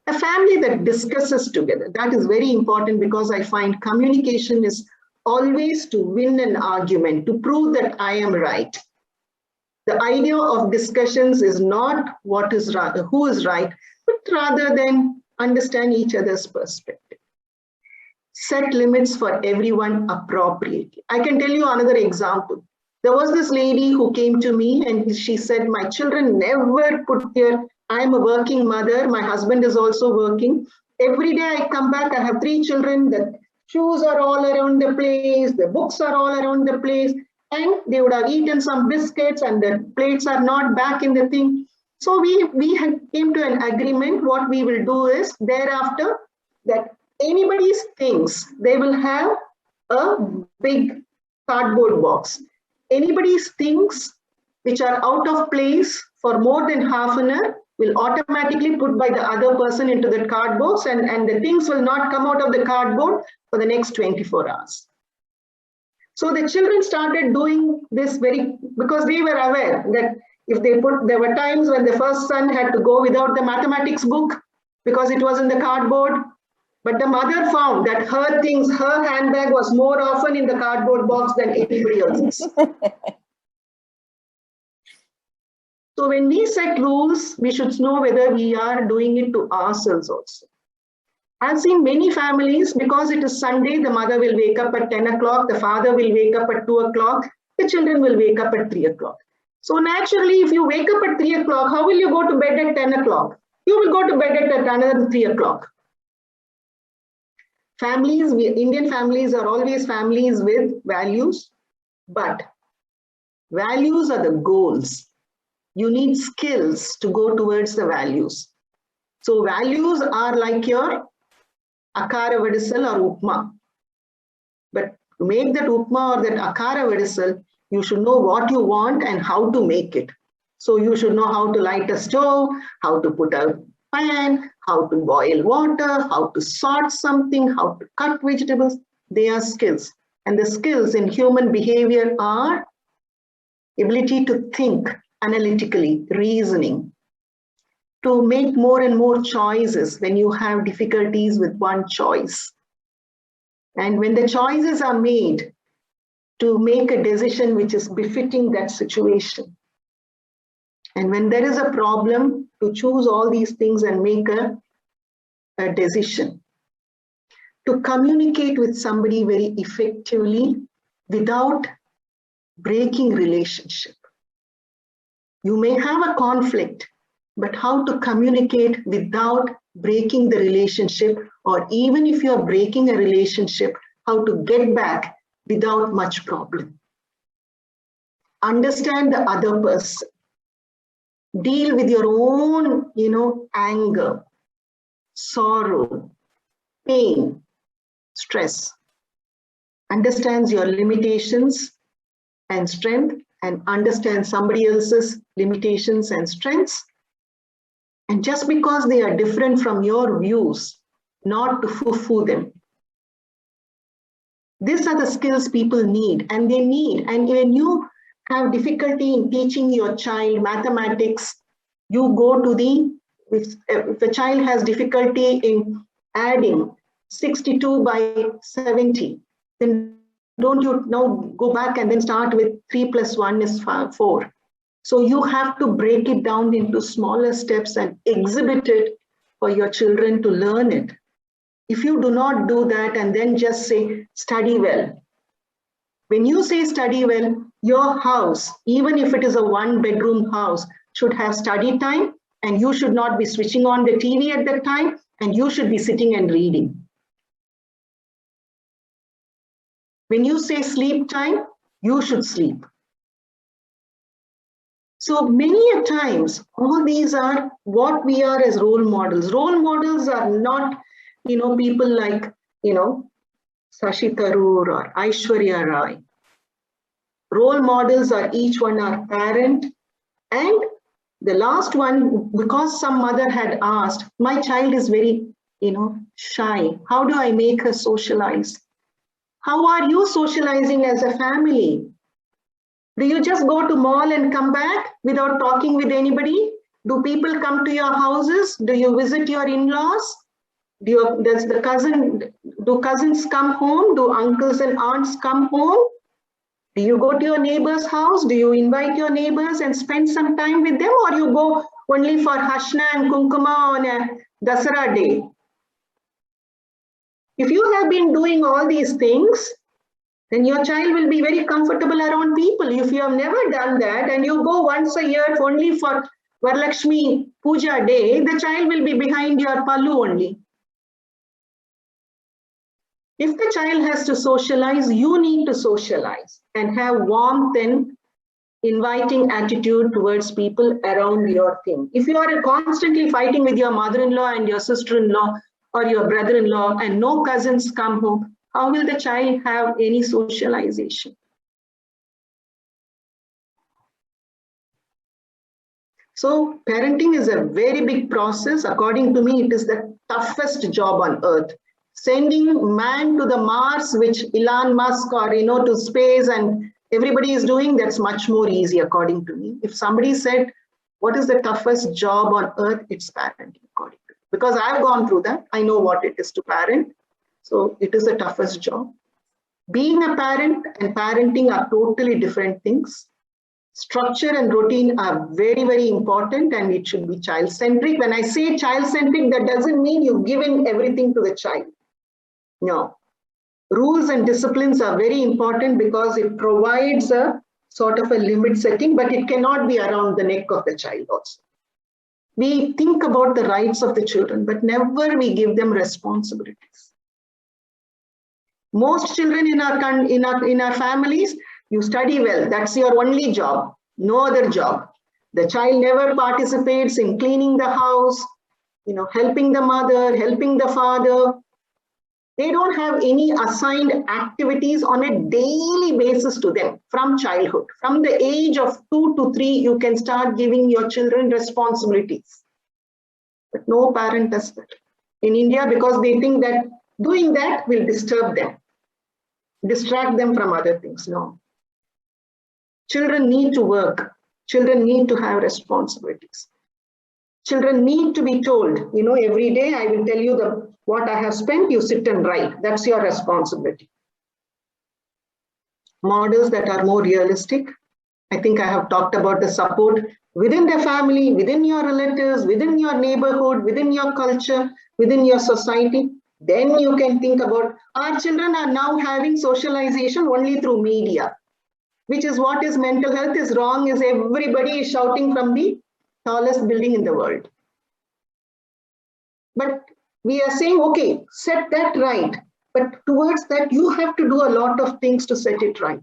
A family that discusses together, that is very important, because I find communication is always to win an argument, to prove that I am right. The idea of discussions is not what is right, who is right, but rather than understand each other's perspective. Set limits for everyone appropriately. I can tell you another example. There was this lady who came to me and she said, my children never put their, I am a working mother, my husband is also working. Every day I come back, I have 3 children, the shoes are all around the place, the books are all around the place, and they would have eaten some biscuits and the plates are not back in the thing. So we came to an agreement. What we will do is thereafter that anybody's things, they will have a big cardboard box. Anybody's things which are out of place for more than half an hour will automatically put by the other person into that card box, and the things will not come out of the cardboard for the next 24 hours. So the children started doing this because they were aware that if they there were times when the first son had to go without the mathematics book because it was in the cardboard. But the mother found that her things, her handbag was more often in the cardboard box than anybody else's. So when we set rules, we should know whether we are doing it to ourselves also. I've seen many families, because it is Sunday, the mother will wake up at 10 o'clock, the father will wake up at 2 o'clock, the children will wake up at 3 o'clock. So naturally, if you wake up at 3 o'clock, how will you go to bed at 10 o'clock? You will go to bed at another 3 o'clock. Families, Indian families are always families with values, but values are the goals. You need skills to go towards the values. So values are like your akara vadisal or upma. But to make that upma or that akara vadisal, you should know what you want and how to make it. So you should know how to light a stove, how to put a pan, how to boil water, how to sort something, how to cut vegetables. They are skills. And the skills in human behavior are ability to think analytically, reasoning, to make more and more choices when you have difficulties with one choice. And when the choices are made, to make a decision which is befitting that situation. And when there is a problem, to choose all these things and make a decision. To communicate with somebody very effectively without breaking relationship. You may have a conflict, but how to communicate without breaking the relationship, or even if you're breaking a relationship, how to get back without much problem. Understand the other person. Deal with your own, anger, sorrow, pain, stress. Understands your limitations and strength, and understand somebody else's limitations and strengths. And just because they are different from your views, not to foo-foo them. These are the skills people need, and they need. And when you have difficulty in teaching your child mathematics, you go to if a child has difficulty in adding 62 by 70, then don't you now go back and then start with 3 plus 1 is 4. So you have to break it down into smaller steps and exhibit it for your children to learn it. If you do not do that and then just say, study well. When you say study well, your house, even if it is a 1-bedroom house, should have study time, and you should not be switching on the TV at that time, and you should be sitting and reading. When you say sleep time, you should sleep. So many a times, all these are what we are as role models. Role models are not, people like, Shashi Tharoor or Aishwarya Rai. Role models are each one our parent. And the last one, because some mother had asked, my child is very, shy. How do I make her socialize? How are you socializing as a family? Do you just go to mall and come back without talking with anybody? Do people come to your houses? Do you visit your in-laws? Do cousins come home? Do uncles and aunts come home? Do you go to your neighbor's house? Do you invite your neighbors and spend some time with them, or you go only for Hashna and Kunkuma on a Dasara day? If you have been doing all these things, then your child will be very comfortable around people. If you have never done that and you go once a year only for Varalakshmi Puja day, the child will be behind your pallu only. If the child has to socialize, you need to socialize and have warmth and inviting attitude towards people around your thing. If you are constantly fighting with your mother-in-law and your sister-in-law or your brother-in-law and no cousins come home, how will the child have any socialization? So parenting is a very big process. According to me, it is the toughest job on earth. Sending man to the Mars, which Elon Musk or to space and everybody is doing, that's much more easy according to me. If somebody said, what is the toughest job on earth? It's parenting, according to me. Because I've gone through that. I know what it is to parent. So it is the toughest job. Being a parent and parenting are totally different things. Structure and routine are very, very important, and it should be child-centric. When I say child-centric, that doesn't mean you're giving everything to the child. No. Rules and disciplines are very important because it provides a sort of a limit setting, but it cannot be around the neck of the child also. We think about the rights of the children, but never we give them responsibilities. Most children in our families, you study well, that's your only job, no other job. The child never participates in cleaning the house, helping the mother, helping the father. They don't have any assigned activities on a daily basis to them from childhood. From the age of 2 to 3, you can start giving your children responsibilities. But no parent does that in India because they think that doing that will disturb them, distract them from other things. No. Children need to work. Children need to have responsibilities. Children need to be told, every day I will tell you what I have spent, you sit and write. That's your responsibility. Models that are more realistic. I think I have talked about the support within the family, within your relatives, within your neighborhood, within your culture, within your society. Then you can think about, our children are now having socialization only through media, which is what is mental health is wrong, is everybody is shouting from the tallest building in the world. But we are saying, okay, set that right. But towards that, you have to do a lot of things to set it right.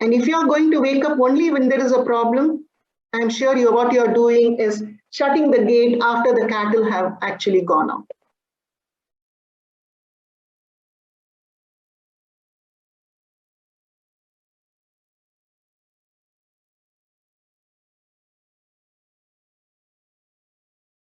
And if you're going to wake up only when there is a problem, I'm sure what you're doing is shutting the gate after the cattle have actually gone out.